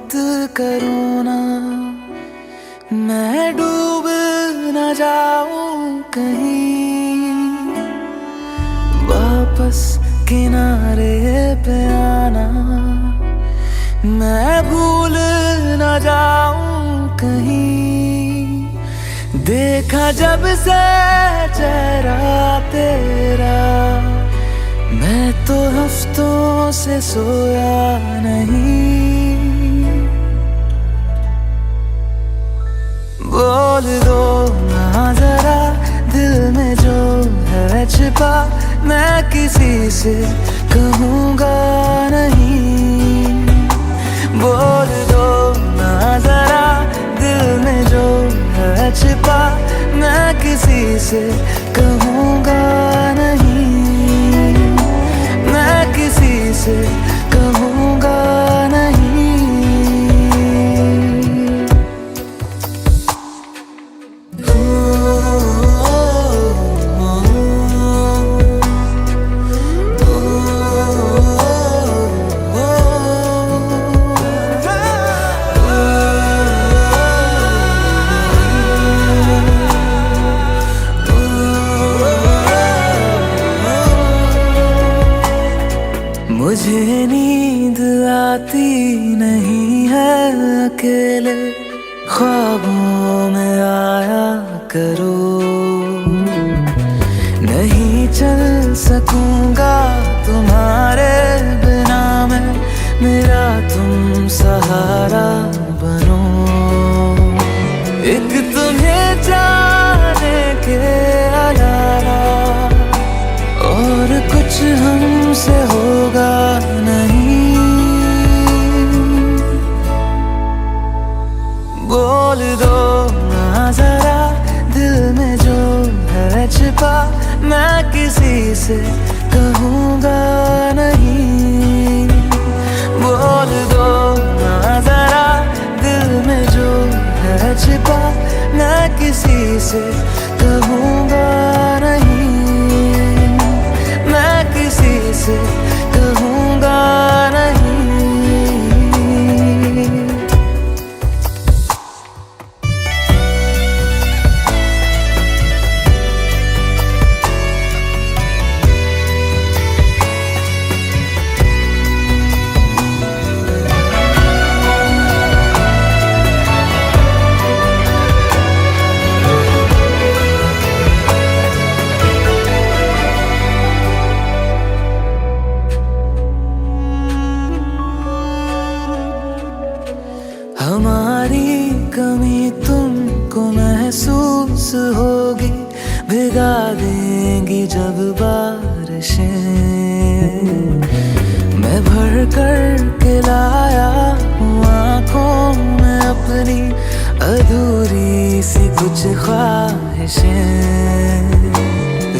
मत करो ना, मैं डूब न जाऊं कहीं। वापस किनारे पे आना, मैं भूल न जाऊं कहीं। देखा जब से चेहरा तेरा, मैं तो हफ्तों से सोया नहीं। बोल दो ना जरा दिल में जो है छिपा, मैं किसी से कहूँगा नहीं। बोल दो ना जरा दिल में जो है छिपा, मैं किसी से कहूँगा नहीं। मैं किसी से कहूँगा नहीं। मुझे नींद आती नहीं है अकेले, ख्वाबों में आया करो। नहीं चल सकूंगा तुम्हारे बिना मैं, मेरा तुम सहारा बनो। एक तुम्हें जाने के अलावा और कुछ हमसे होगा नहीं। बोल दो ना जरा दिल में जो है छिपा, मैं किसी से कहूँगा नहीं। बोल दो ना जरा दिल में जो है छिपा, मैं किसी से कहूँगा नहीं। मैं किसी से कहूँगा नहीं। हमारी कमी तुमको महसूस होगी, भिगा देंगी जब बारिशें। मैं भर कर के लाया हूँ आँखों में अपनी अधूरी सी कुछ ख्वाहिशें।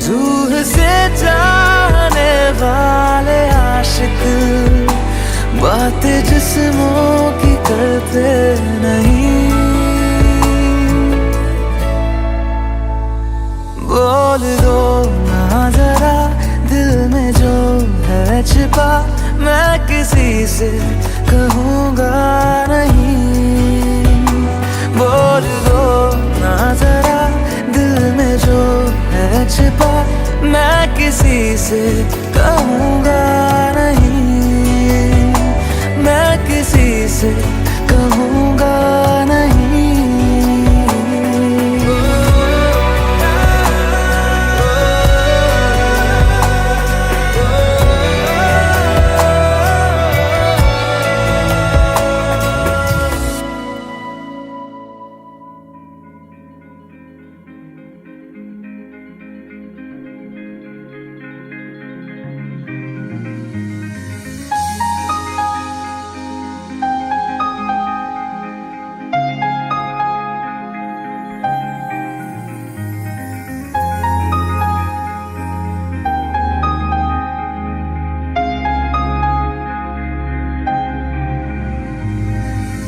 रूह से जाने वाले आशिक बातें जिस्मों की करते नहीं। बोल दो ना जरा दिल में जो है छिपा, मैं किसी से कहूँगा नहीं। बोल दो ना जरा दिल में जो है छिपा, मैं किसी से कहूँगा नहीं। मैं किसी से कहूँगा नहीं।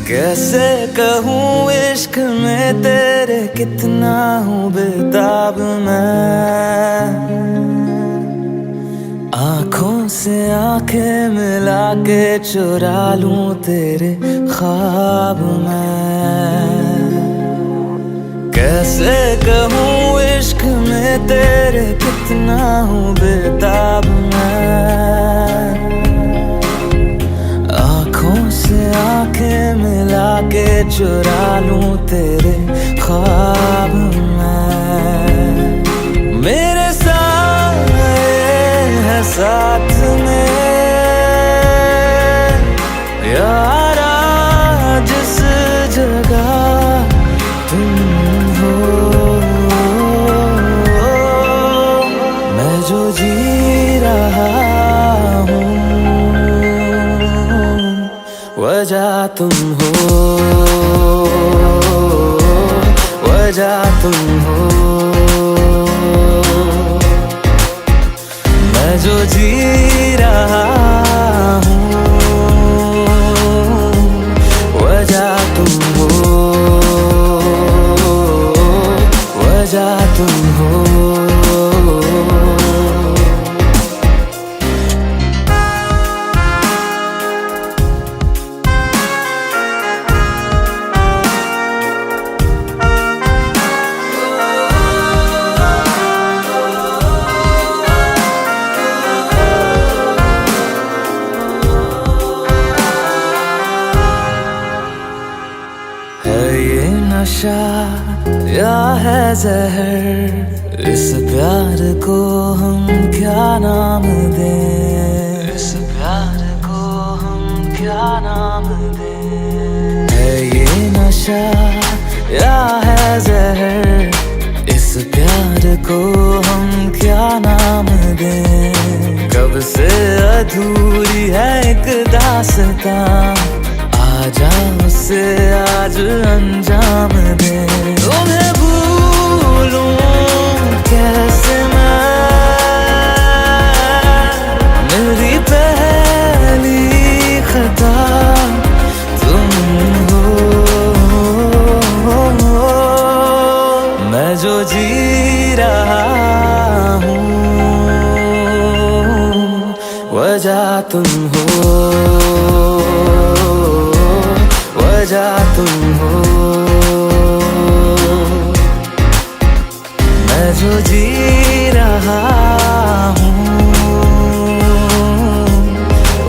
कैसे कहूँ इश्क में तेरे कितना हूँ बेताब मैं, आँखों से आंखें मिला के चुरा लूं तेरे ख्वाब मैं। कैसे कहूँ इश्क में तेरे कितना हूँ बेताब मैं। आँखों से आंखें मिला के चुरा लूं तेरे ख्वाब मैं। मेरे साए है साथ में यारा जिस जगह तुम हो, मैं जो जी रहा हूँ वजह तुम हो, वजह तुम हो। मैं जो जी रहा हूँ वजह तुम हो, वजह तुम हो। ये नशा या है जहर, इस प्यार को हम क्या नाम दें, इस प्यार को हम क्या नाम दें। है ये नशा या है जहर, इस प्यार को हम क्या नाम दें। कब से अधूरी है एक दास्तां, आजा उसे आज अंजाम दे। तुम्हें भूलूं कैसे मैं, मेरी पहली खता तुम हो। मैं जो जी रहा हूँ वजह तुम हो, वजह तुम हो। मैं जो जी रहा हूँ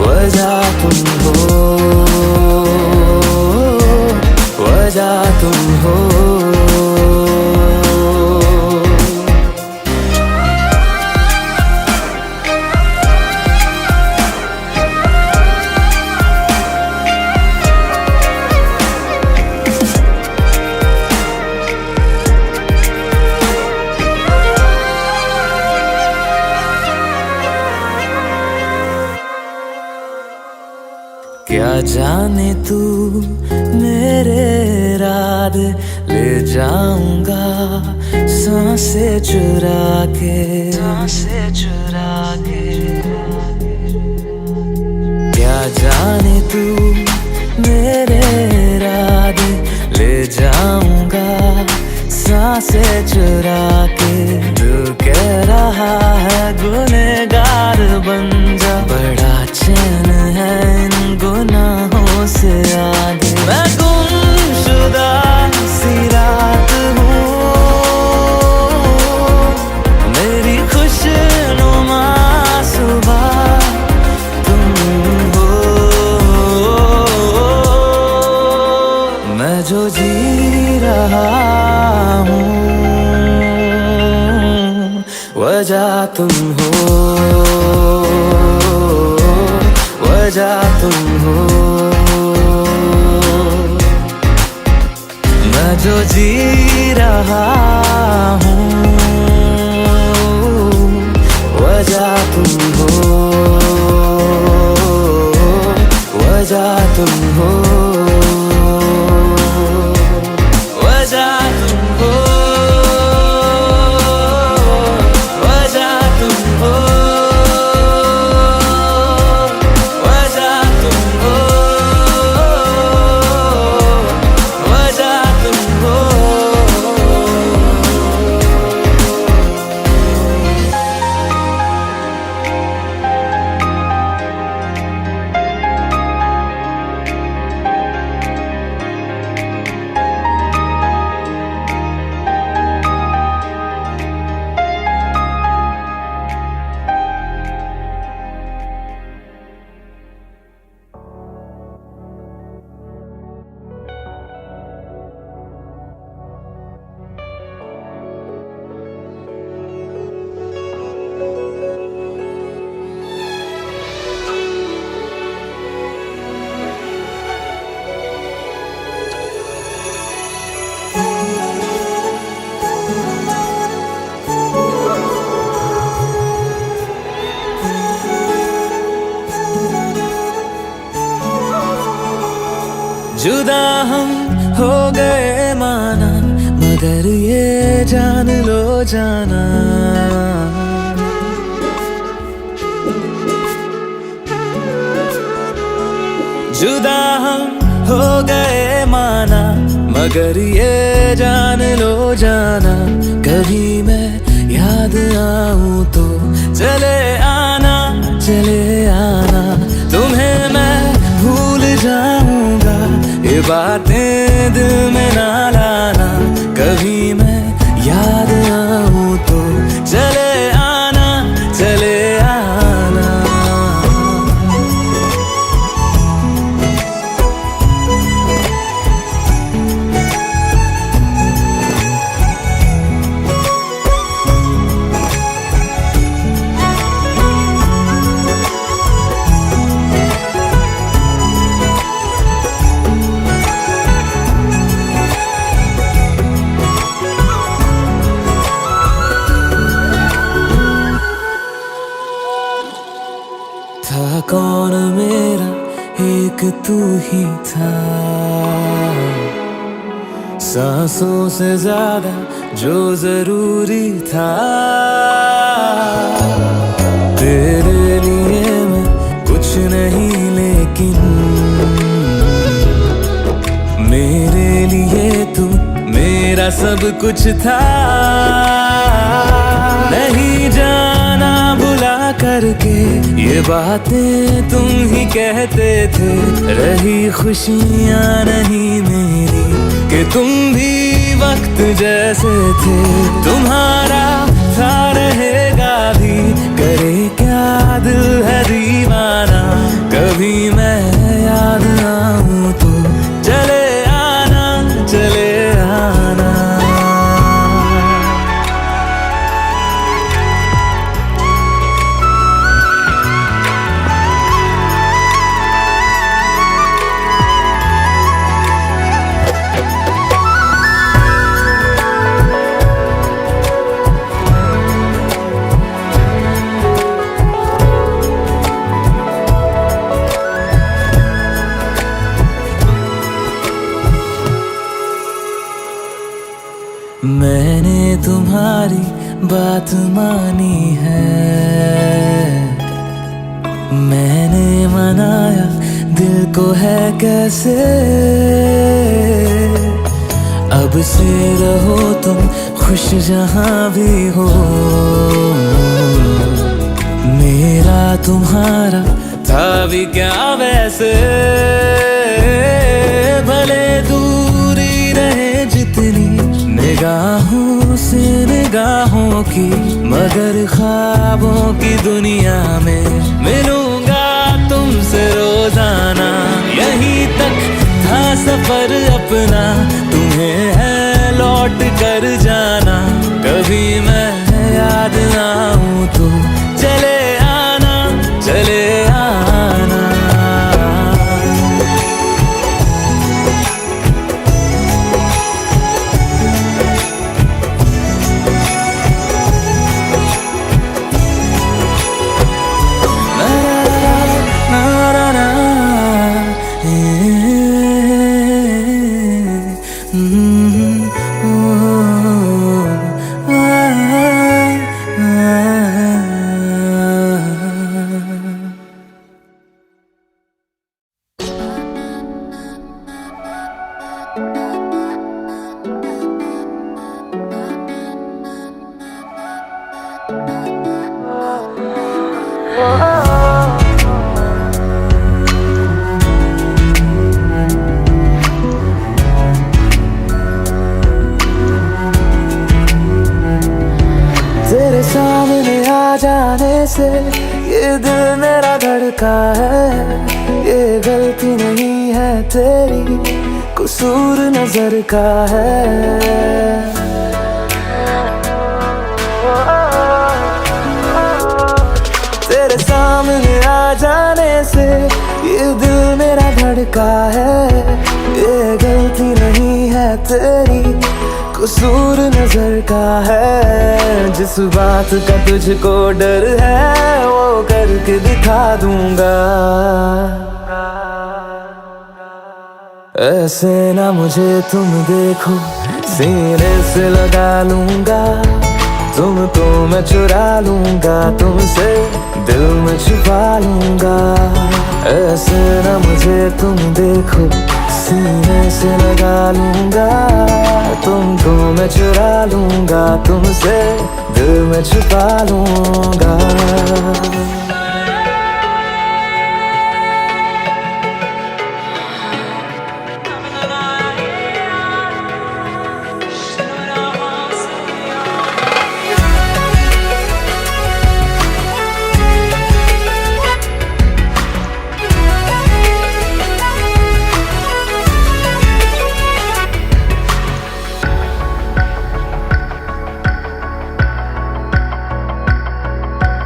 वजह तुम हो, वजह तुम हो। क्या जाने तू मेरे इरादे ले जाऊंगा सांसें चुरा के, सांसें चुरा के। क्या जाने तू मेरे इरादे ले जाऊंगा सांसें चुरा के। दिल कह रहा है गुनहगार बन जा, बड़ा चैन है इन गुनाहों से आगे। मैं गुमशुदा सी रात हूँ, मेरी खुशनुमा सुबह तुम हो। मैं जो जी रहा हूँ वजह तुम हो, वजह तुम हो। मैं जो जी रहा हूँ वजह तुम हो, वजह तुम हो, वजह तुम हो, वजह तुम हो, वजह तुम हो, वजह तुम हो। जुदा हम हो गए माना, मगर ये जान लो जाना, जुदा हम हो गए माना, मगर ये जान लो जाना, कभी मैं याद आऊं तो चले आना, चले आना, तुम्हें मैं भूल जाऊंगा, ये बातें दिल में ना लाना, कभी मैं याद आऊं तो चले आना, चले आना। था कौन मेरा, एक तू ही था, सांसों से ज्यादा जो जरूरी था, तेरे लिए मैं कुछ नहीं लेकिन मेरे लिए तू मेरा सब कुछ था, नहीं जाना भुला करके ये बातें तुम ही कहते थे, रही खुशियाँ नहीं मेरी कि तुम भी वक्त जैसे थे, तुम्हारा था रहेगा भी, करे क्या दिल है दीवाना, कभी मैं याद आऊं तो चले आना, चले आना। मैंने तुम्हारी बात मानी है, मैंने मनाया दिल को है कैसे, अब से रहो तुम खुश जहां भी हो, मेरा तुम्हारा था भी क्या वैसे, भले दूरी रहे जितनी निगाहों से निगाहों की, मगर ख्वाबों की दुनिया में मिलूंगा तुमसे रोजाना, यहीं तक था सफर अपना, तुम्हें है लौट कर जाना, कभी मैं याद आऊं तो चले आना, चले आना। तेरे सामने आ जाने से ये दिल मेरा धड़का है, ये गलती नहीं है तेरी, कसूर नजर का है, तेरे सामने आ जाने से ये दिल मेरा धड़का है, ये गलती नहीं है तेरी, कसूर नजर का है, जिस बात का तुझको डर है वो करके दिखा दूंगा, ऐसे ना मुझे तुम देखो, सीने से लगा लूंगा तुमको मैं, चुरा लूंगा तुमसे, दिल में छुपा लूंगा। ऐसे ना मुझे तुम देखो, सीने से लगा लूंगा तुमको मैं, चुरा लूंगा तुमसे, दिल में छुपा लूंगा।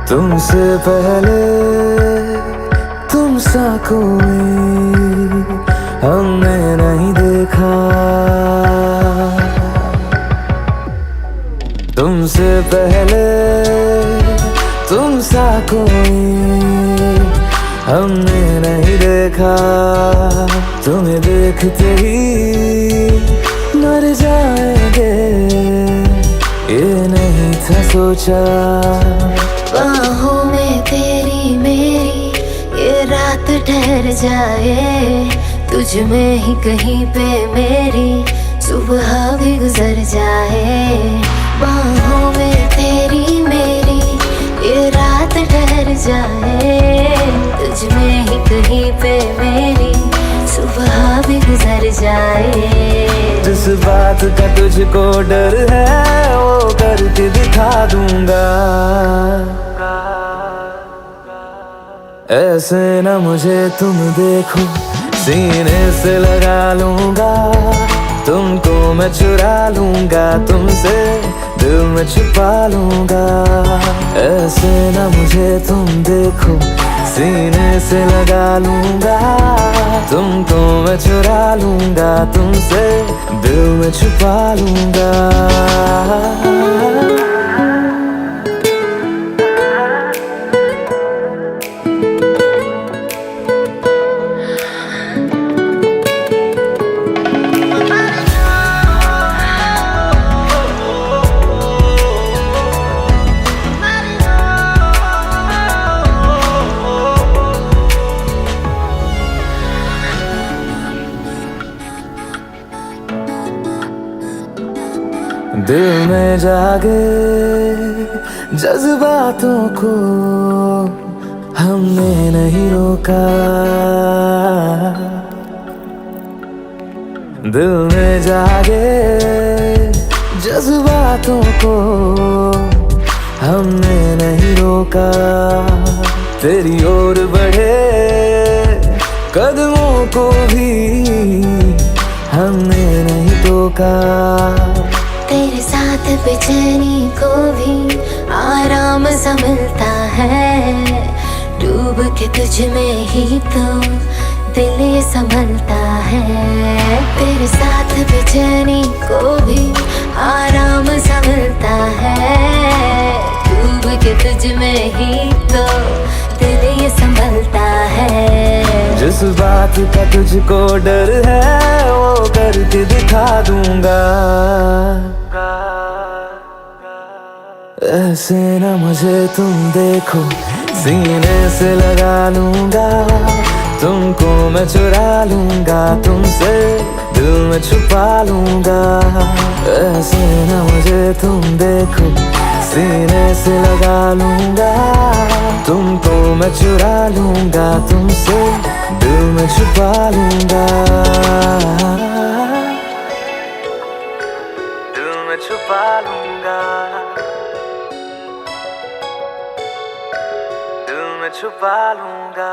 तुमसे पहले तुम सा कोई हमने नहीं देखा, तुमसे पहले तुम सा कोई हमने नहीं देखा। तुम्हें देखते ही मर जाएंगे, ये नहीं था सोचा। बाहों में तेरी मेरी ये रात ठहर जाए, तुझ में ही कहीं पे मेरी सुबह भी गुजर जाए। बाहों में तेरी मेरी ये रात ठहर जाए, तुझ में ही कहीं पे मेरी सुबह भी गुजर जाए। जिस बात का तुझको डर है वो करके दिखा दूंगा। ऐसे ना मुझे तुम देखो, सीने से लगा लूंगा तुमको मैं, चुरा लूंगा तुमसे, दिल में छुपा लूंगा। ऐसे ना मुझे तुम देखो, सीने से लगा लूंगा तुमको मैं, चुरा लूंगा तुमसे, दिल में छुपा लूंगा। दिल में जागे जज्बातों को हमने नहीं रोका, दिल में जागे जज्बातों को हमने नहीं रोका। तेरी ओर बढ़े कदमों को भी हमने नहीं टोका। तेरे साथ बेचैनी को भी आराम सा मिलता है, डूब के तुझ में ही तो दिल ये संभलता है। तेरे साथ बेचैनी को भी आराम सा मिलता है, डूब के तुझ में ही तो दिल ये संभलता है। जिस बात का तुझको डर है वो करके दिखा दूंगा। ऐसे ना मुझे तुम देखो, सीने से लगा लूंगा तुमको मैं, चुरा लूंगा तुमसे, दिल में छुपा लूंगा। ऐसे ना मुझे तुम देखो, सीने से लगा लूंगा तुमको मैं, चुरा लूंगा तुमसे, दिल में छुपा लूंगा। दिल में छुपा लूंगा, दिल में छुपा लूंगा।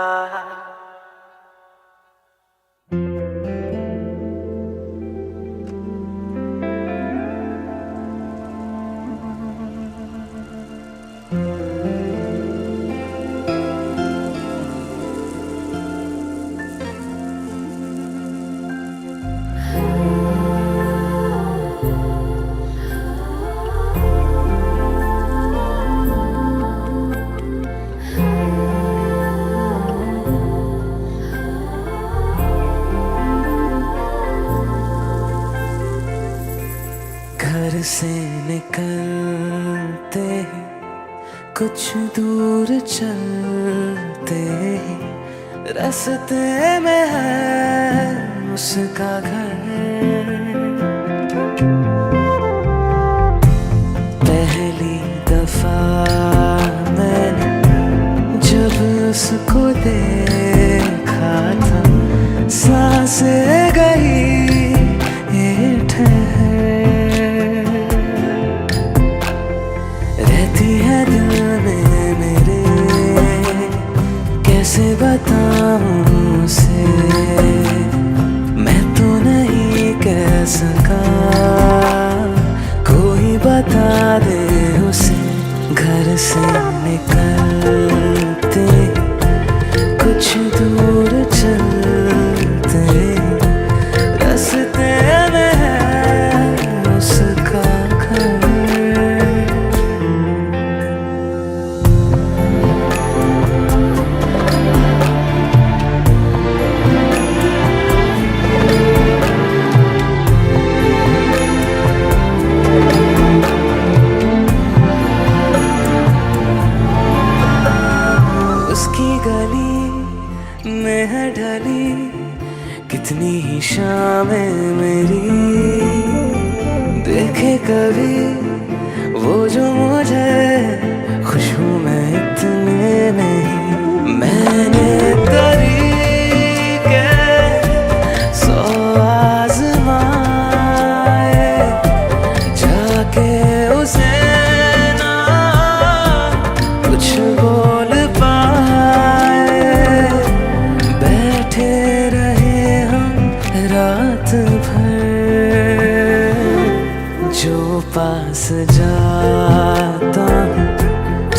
घर से निकलते ही कुछ दूर चलते ही रास्ते में है उसका घर। पहली दफा मैंने जब उसको देखा था, सांसें गई ये ठहर, रहती है दिल में मेरे, कैसे बताऊं उसे, मैं तो नहीं कह सका, कोई बता दे उसे। घर से निकलते कुछ दूर चलते रास्ते में है उसका घर। उसकी गली में है ढली कितनी ही शामें मेरी, देखे कभी वो जो मुझे खुशबू में इतने नहीं। मैंने तरीके 100 आज़माए, जाके उसे ना कुछ बोल पाए, बैठे रहे हम रात भर, जो पास जाता हूँ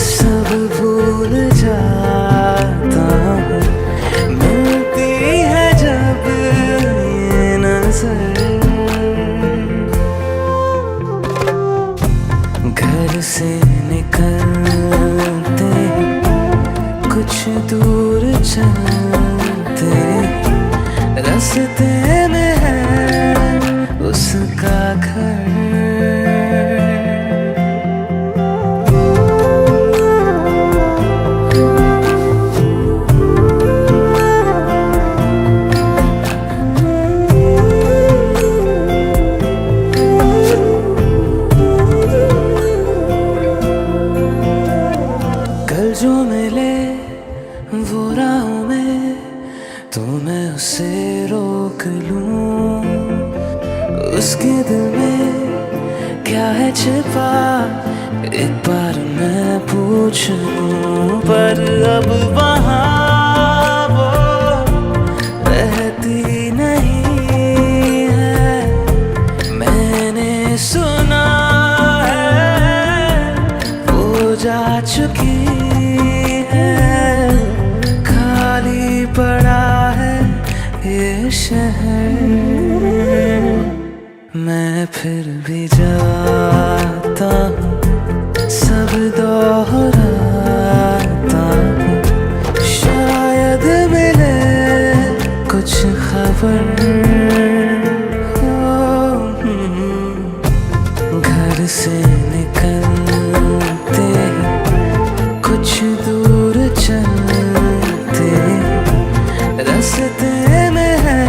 सब भूल जाता हूँ, मिलती है जब ये नजर। घर से निकलते कुछ दूर चलते रास्ते में है उसका घर। कल जो मिले वो राहों में तो मैं उसे रोक लूं, उसके दिल में क्या है छिपा एक बार मैं पूछ लूं। पर अब वहाँ वो रहती नहीं है, मैंने सुना है वो जा चुकी है, खाली पड़ा है ये शहर। मैं फिर भी जाता हूँ, सब दोहराता हूँ, शायद मिले कुछ खबर। घर से निकलते कुछ दूर चलते रास्ते में है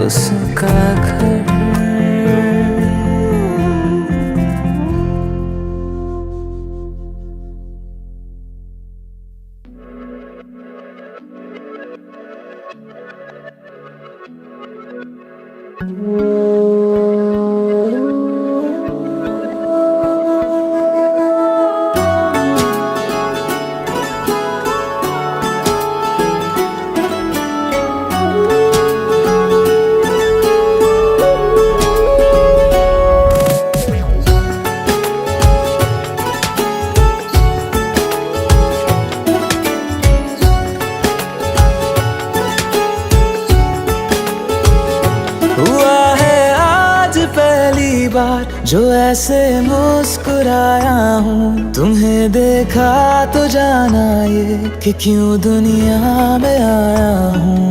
उसका घर। बार जो ऐसे मुस्कुराया हूँ, तुम्हें देखा तो जाना ये कि क्यों दुनिया में आया हूँ।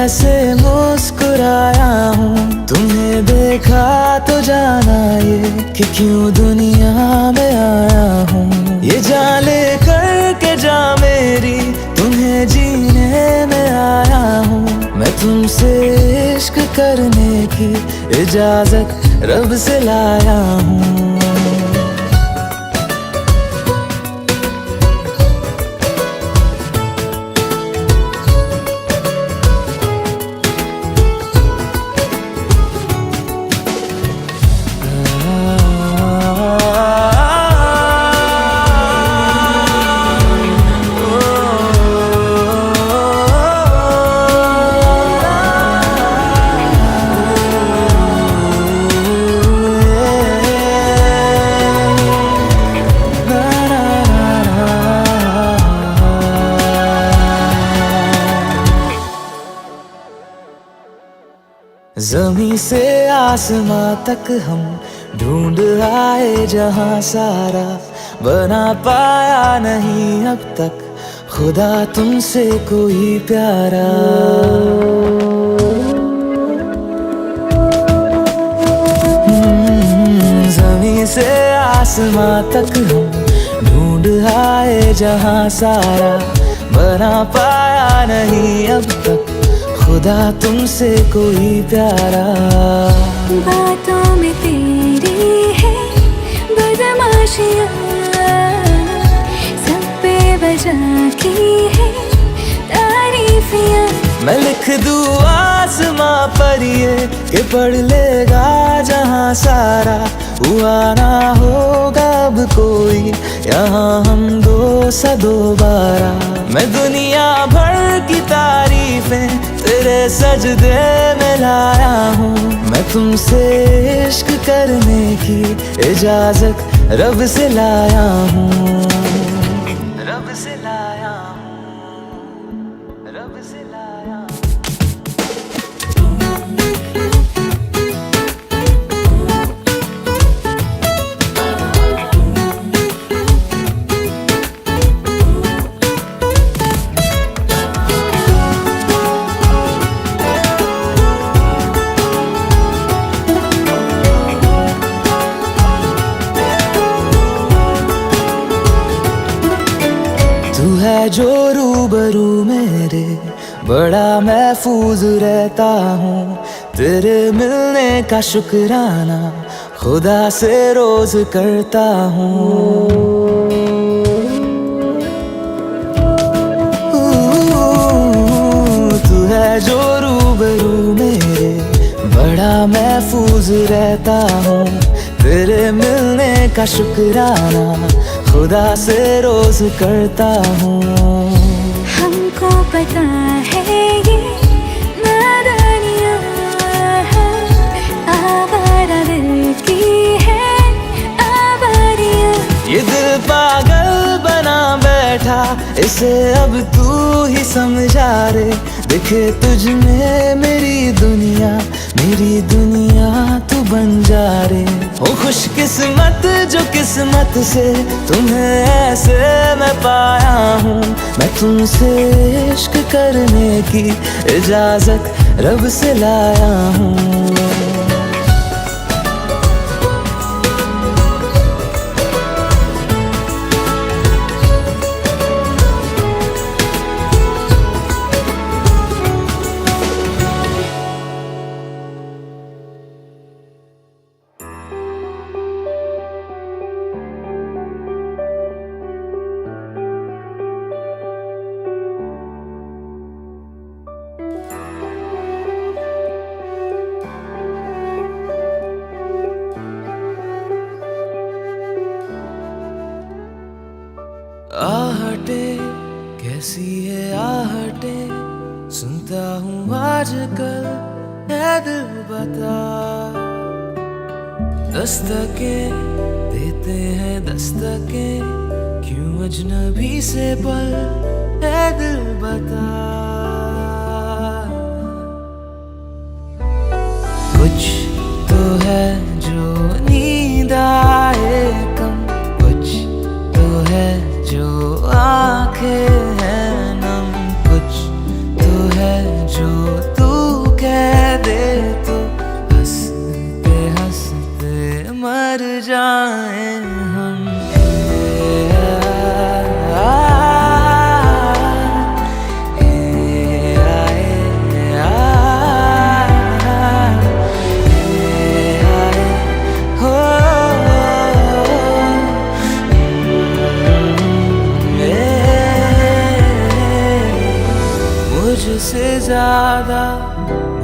ऐसे मुस्कुराया हूँ, तुम्हें देखा तो जाना ये कि क्यों दुनिया में आया हूँ। ये जान ले करके जा मेरी, तुम्हें जीने में आया हूँ। मैं तुमसे इश्क करने की इजाजत रब से लाया हूँ। ज़मीं से आसमां तक हम ढूंढ आए जहां सारा, बना पाया नहीं अब तक खुदा तुमसे कोई प्यारा। ज़मीं से आसमां तक हम ढूंढ आए जहां सारा, बना पाया नहीं अब तक खुदा तुमसे कोई प्यारा। बातों में तेरी है बदमाशियाँ, सब पे वजह की है तारीफियाँ। मैं लिख दूँ आसमां पर ये कि पढ़ लेगा जहां सारा, हुआ ना होगा अब कोई यहाँ हम दो सा दोबारा। मैं दुनिया भर की तारीफें तेरे सजदे में लाया हूँ। मैं तुमसे इश्क करने की इजाजत रब से लाया हूँ। रब से लाया हूँ, रब से लाया हूँ। तू है जो रूबरू मेरे, बड़ा महफूज रहता हूँ। तेरे मिलने का शुक्राना खुदा से रोज करता हूँ। तू है जो रूबरू मेरे, बड़ा महफूज रहता हूँ। तेरे मिलने का शुक्राना खुदा से रोज करता हूँ। हमको पता है ये नादानियाँ हैं, आवारा दिल की है आवारियाँ। ये दिल पागल बना बैठा, इसे अब तू ही समझा रे। दिखे तुझ में मेरी दुनिया तू बन जा रे। हो खुशकिस्मत जो किस्मत से तुम्हें ऐसे मैं पाया हूँ। मैं तुमसे इश्क करने की इजाजत रब से लाया हूँ। आहटे कैसी है आहटे, सुनता हूँ आजकल है दिल बता। दस्तकें देते हैं दस्तकें, क्यों अजनबी से पल है दिल बता। कुछ तो है जो नींद आए कम, कुछ तो है जो आंखें हैं नम, कुछ तो है जो वादा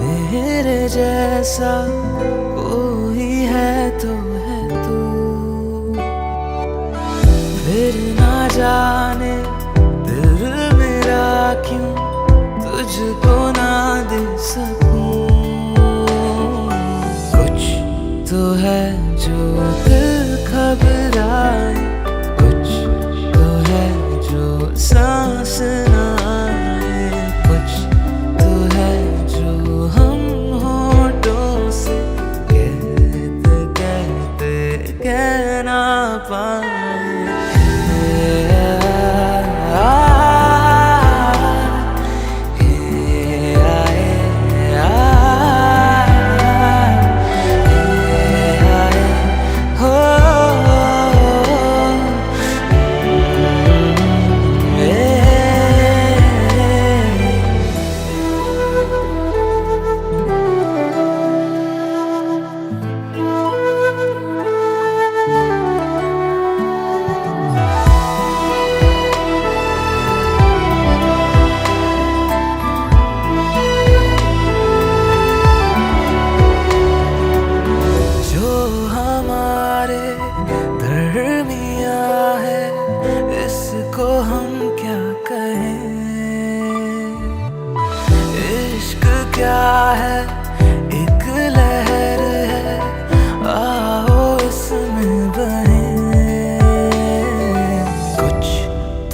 मेरे जैसा कोई है तो है तू, फिर ना जाने दिल मेरा क्यों तुझको ना दे सकूं। कुछ तो है जो दिल घबराए, कुछ तो है जो सांस ना आए, कुछ तो है जो हम होठों से कहते कहते कह ना पाए। इसको हम क्या कहें, इश्क क्या है एक लहर है, आओ इसमें बहें। कुछ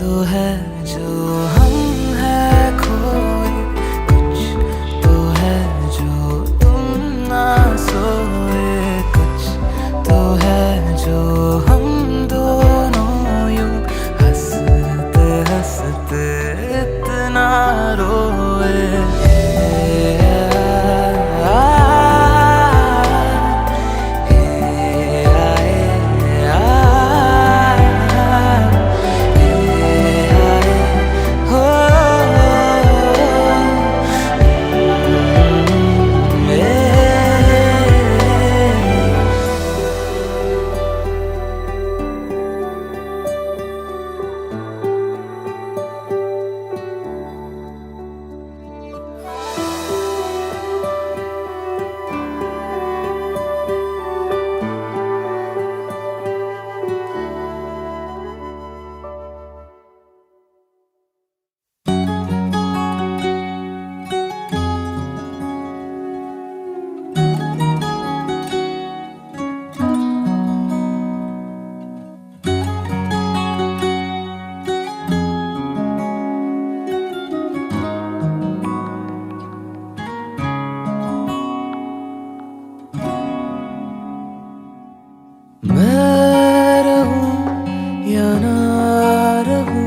तो है जो हम है खोए, कुछ तो है जो तुम ना सोए, कुछ तो है जो हम इतना रोए। मैं रहूं या ना रहूं,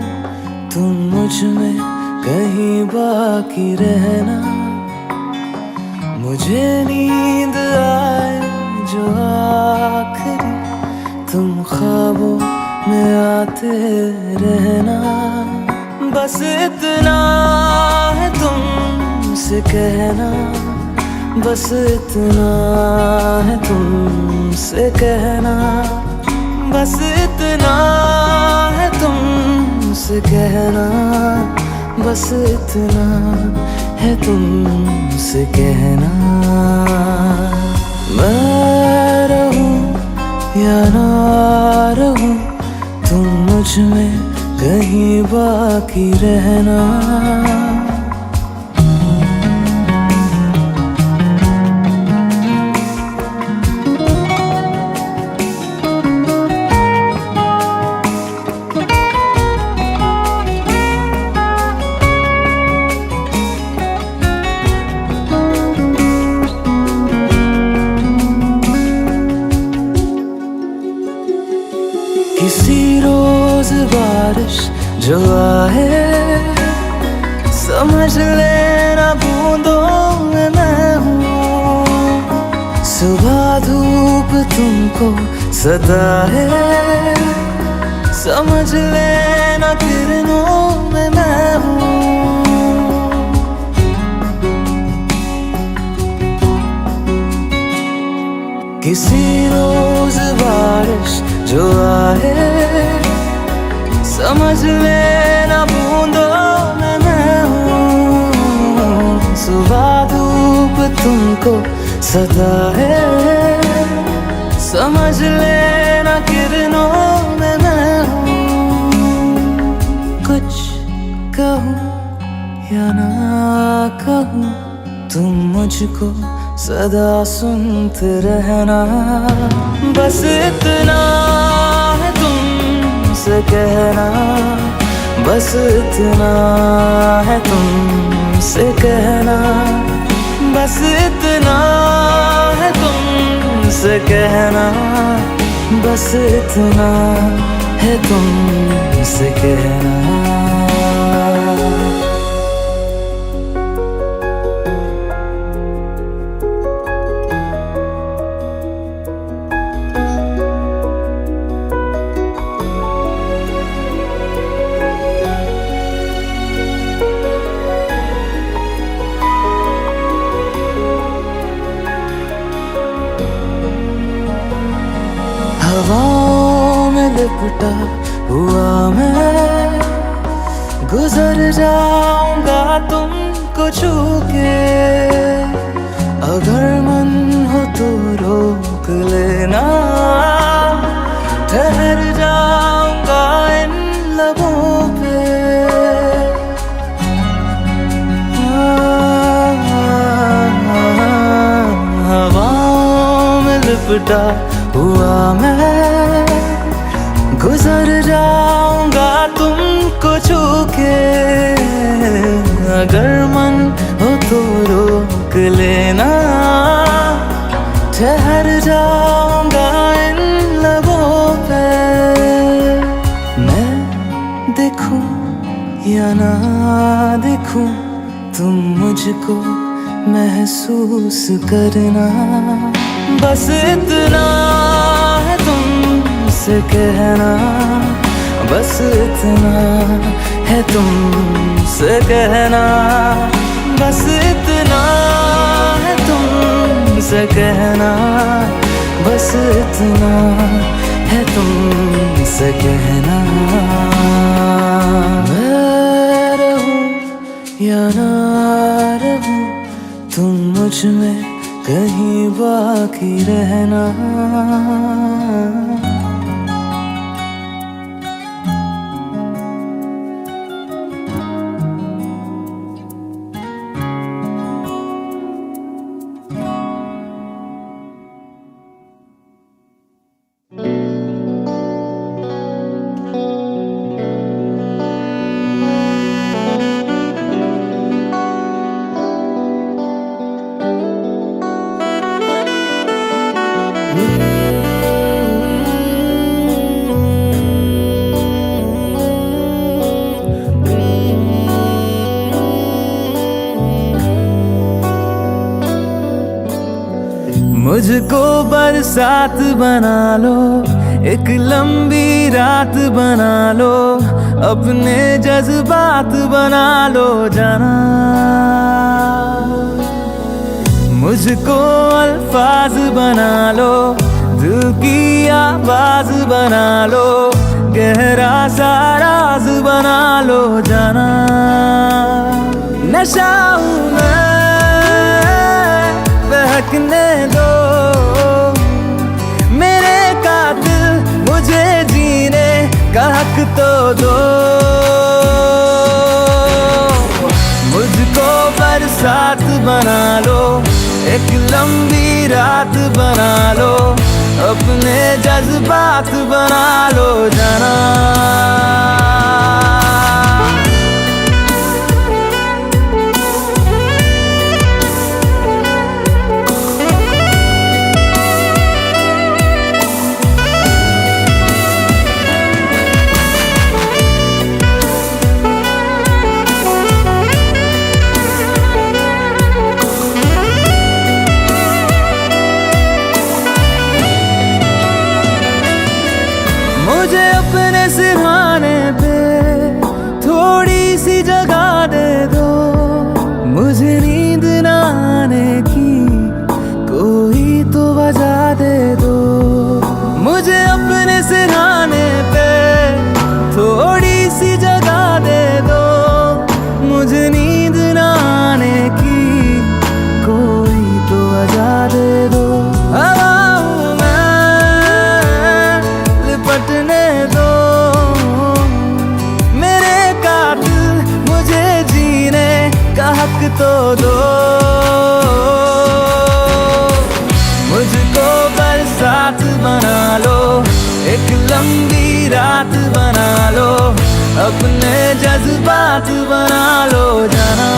तुम मुझ में कहीं बाकी रहना। मुझे नींद आए जो आखिरी, तुम ख्वाबों में आते रहना। बस इतना है तुमसे कहना, बस इतना है तुमसे कहना, बस इतना है तुमसे कहना, बस इतना है तुमसे कहना। मैं रहूं या ना रहूं, तुम मुझ में कहीं बाकी रहना। किसी रोज बारिश जो आए, समझ लेना बूंदों में मैं हूँ। सुबह धूप तुमको सताए, समझ लेना किरणों में मैं हूँ। किसी रोज बारिश जो आए, समझ लेना बूंदों में मैं हूँ। सुबह तुमको सदा है। समझ लेना किरणों में मैं हूँ, कुछ कहूँ या ना कहूँ तुम मुझको सदा सुनते रहना। बस इतना है तुमसे कहना, बस इतना है तुमसे कहना, बस इतना है तुमसे कहना, बस इतना है तुमसे कहना। हवाओं में लिपटा हुआ मैं गुजर जाऊंगा तुमको छू के। अगर मन हो तो रोक लेना, ठहर जाऊंगा इन लबों पे। हवाओं में लिपटा हुआ मैं गुजर जाऊंगा तुमको छू के। अगर मन हो तो रोक लेना, ठहर जाऊंगा इन लबों पे। मैं देखूं या ना देखूं तुम मुझको महसूस करना। बस इतना है तुमसे कहना, बस इतना है तुमसे कहना, बस इतना है तुमसे कहना, बस इतना है तुमसे कहना। मैं रहूं या ना रहूं तुम मुझ में कहीं बाकी रहना। मुझको बरसात बना लो, एक लंबी रात बना लो, अपने जज्बात बना लो जाना। मुझको अल्फाज बना लो, दिल की आवाज बना लो, गहरा सा राज बना लो जाना। नशा हूँ मैं, बहकने दो मेरे कातिल, मुझे जीने का हक तो दो। मुझको बरसात बना लो, एक लंबी रात बना लो, अपने जज्बात बना लो जाना। मुझे अपने सिरहाने पे थोड़ी सी जगह दे दो, मुझे नींद न आने की कोई तो वजह दे दो। मुझे अपने सिरहाने पे थोड़ी सी जगह दे दो, मुझे नींद न आने की कोई अपने जज्बात बना लो जाना।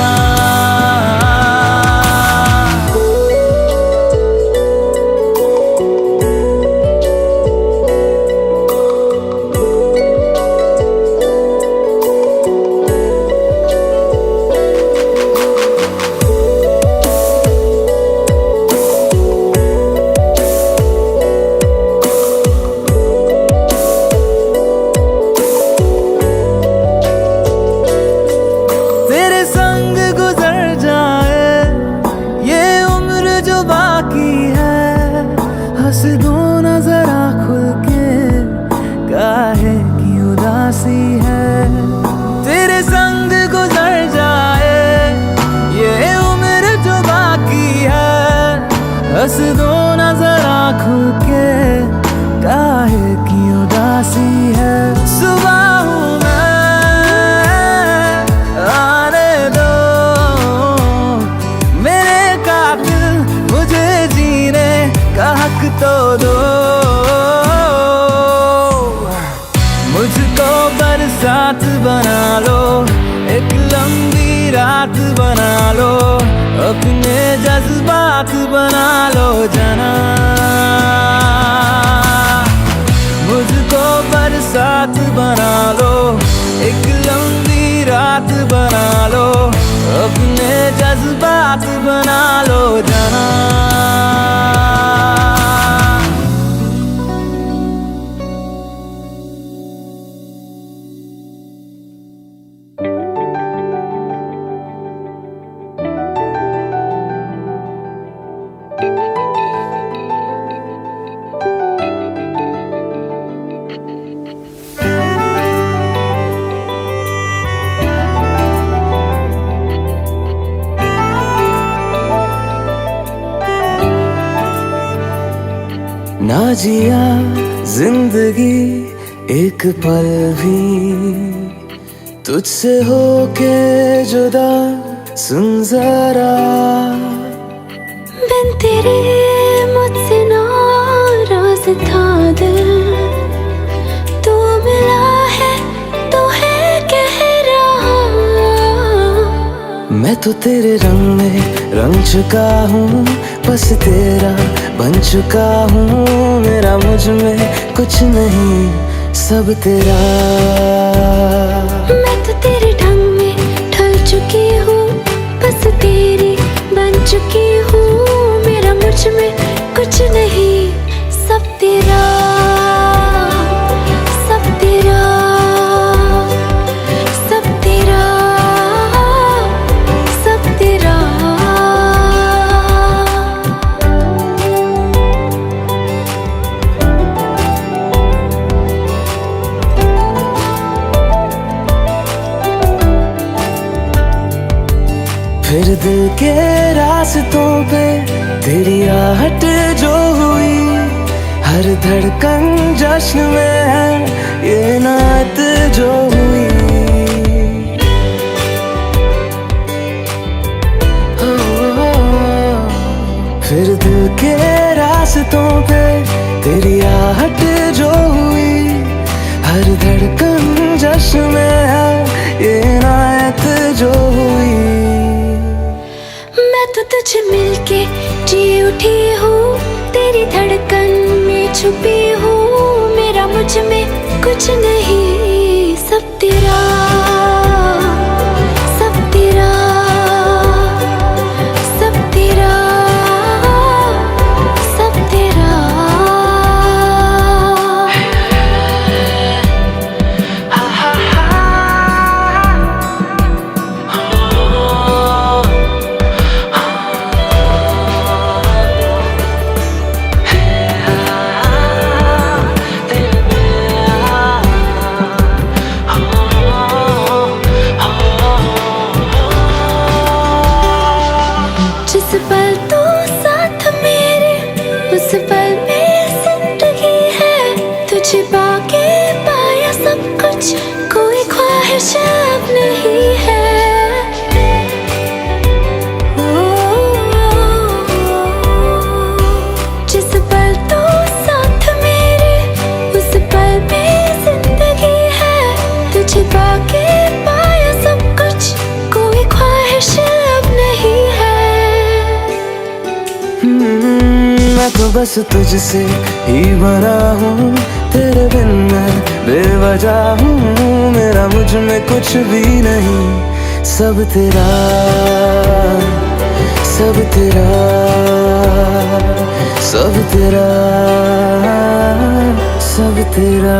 हंस दो ना जरा खुल के, काहे की उदासी है। तेरे संग गुजर जाए ये उम्र जो बाकी है। हंस दो ना जरा खुल के, काहे की उदासी है। सुबह हूँ मैं, आने दो मेरे कातिल, मुझे जीने का हक तो दो। मुझको बरसात बना लो, एक लंबी रात बना लो, अपने जज्बात बना लो जाना। मुझको बरसात बना लो, एक लंबी रात बना लो, अपने जज्बात बना लो जाना। ना जिया जिंदगी एक पल भी, तुझसे होके जुदा सुन जरा। बिन तेरे मुझसे नाराज था दिल, तू मिला है तो है कह रहा। मैं तो तेरे रंग में रंग चुका हूँ, बस तेरा बन चुका हूँ। मेरा मुझ में कुछ नहीं, सब तेरा। मैं तो तेरे ढंग में ढल चुकी हूँ, बस तेरी बन चुकी हूँ। मेरा मुझ में कुछ नहीं, सब तेरा, सब तेरा, सब तेरा, सब तेरा। फिर दिल के रास्तों पे तेरी आहट जो हुई, हर धड़कन जश्न में है ये नात जो हुई। फिर दिल के रास्तों पे तेरी आहट जो हुई, हर धड़कन जश्न में है ये नात जो हुई। मैं तो तुझे मिलके जी उठी हूँ, तेरी धड़कन में छुपी हूँ। मेरा मुझ में कुछ नहीं, सब तेरा, सब तेरा, सब तेरा, सब तेरा। मैं तो बस तुझसे ही बना हूँ, तेरे बिन मैं बेवजह हूँ। मेरा मुझ में कुछ भी नहीं, सब तेरा, सब तेरा, सब तेरा, सब तेरा।